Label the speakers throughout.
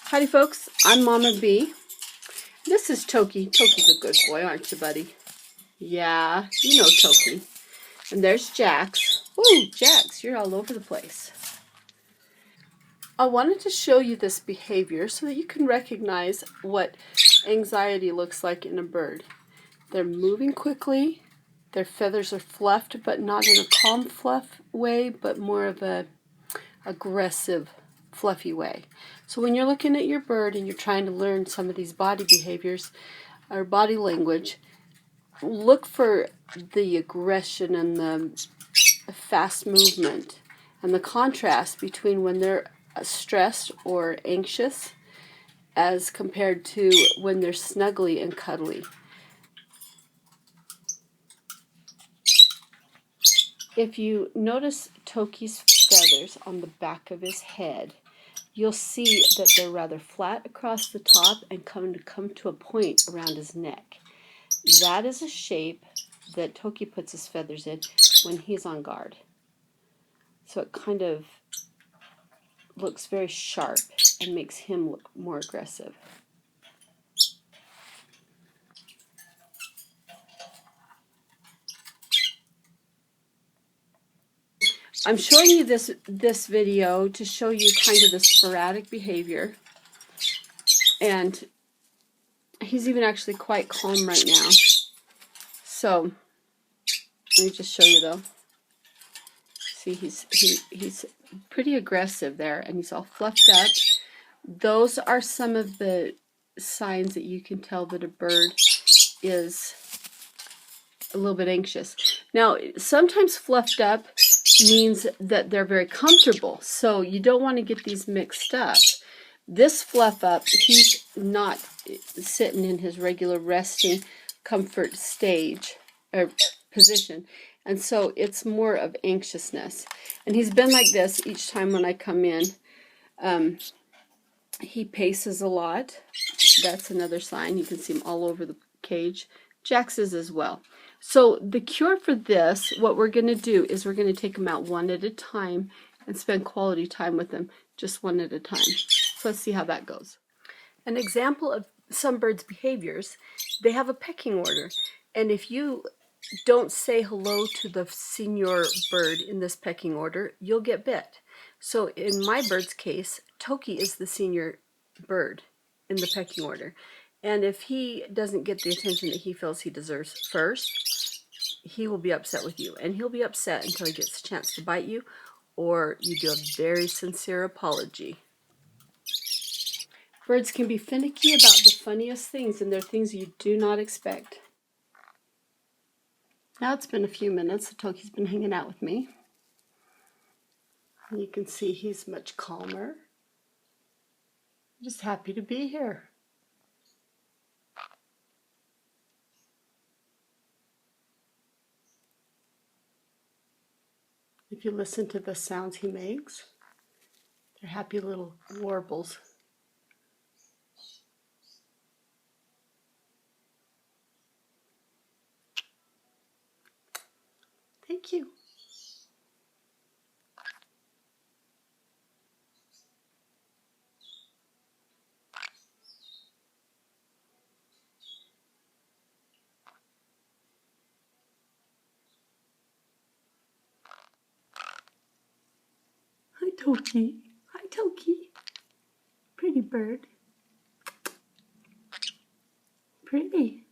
Speaker 1: Howdy folks, I'm Mama B. This is Toki. Toki's a good boy, aren't you, buddy? Yeah, you know Toki. And there's Jax. Woo, Jax, you're all over the place. I wanted to show you this behavior so that you can recognize what anxiety looks like in a bird. They're moving quickly. Their feathers are fluffed, but not in a calm fluff way, but more of a aggressive fluffy way. So when you're looking at your bird and you're trying to learn some of these body behaviors or body language, look for the aggression and the fast movement and the contrast between when they're stressed or anxious as compared to when they're snuggly and cuddly. If you notice Toki's feathers on the back of his head, you'll see that they're rather flat across the top and come to a point around his neck. That is a shape that Toki puts his feathers in when he's on guard. So it kind of looks very sharp and makes him look more aggressive. I'm showing you this video to show you kind of the sporadic behavior, and he's even actually quite calm right now. So let me just show you though. See, he's pretty aggressive there, and he's all fluffed up. Those are some of the signs that you can tell that a bird is a little bit anxious. Now, sometimes fluffed up means that they're very comfortable, so you don't want to get these mixed up. This fluff up, he's not sitting in his regular resting comfort stage or position, and so it's more of anxiousness. And he's been like this each time when I come in. He paces a lot. That's another sign. You can see him all over the cage. Jax is as well. So the cure for this, what we're going to do is we're going to take them out one at a time and spend quality time with them, just one at a time. So let's see how that goes. An example of some birds' behaviors, they have a pecking order. And if you don't say hello to the senior bird in this pecking order, you'll get bit. So in my bird's case, Toki is the senior bird in the pecking order. And if he doesn't get the attention that he feels he deserves first, he will be upset with you. And he'll be upset until he gets a chance to bite you, or you do a very sincere apology. Birds can be finicky about the funniest things, and they're things you do not expect. Now it's been a few minutes. Toki's been hanging out with me. And you can see he's much calmer. I'm just happy to be here. If you listen to the sounds he makes, they're happy little warbles. Thank you. Hi, Toki. Hi, Toki. Pretty bird. Pretty.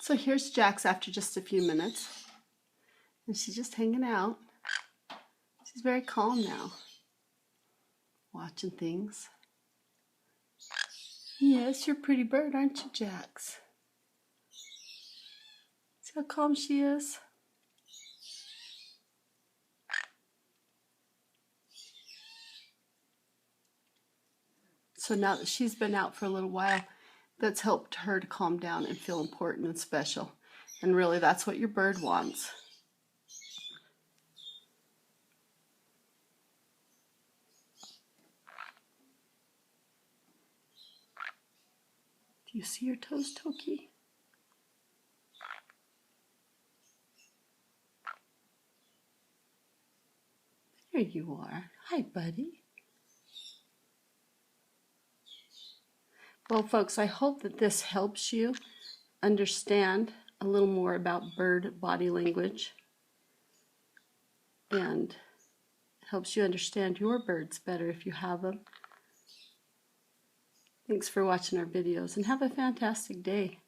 Speaker 1: So here's Jax after just a few minutes. And she's just hanging out. She's very calm now. Watching things. Yes, you're a pretty bird, aren't you, Jax? See how calm she is? So now that she's been out for a little while, that's helped her to calm down and feel important and special. And really, that's what your bird wants. Do you see your toes, Toki? There you are. Hi, buddy. Well, folks, I hope that this helps you understand a little more about bird body language and helps you understand your birds better if you have them. Thanks for watching our videos and have a fantastic day.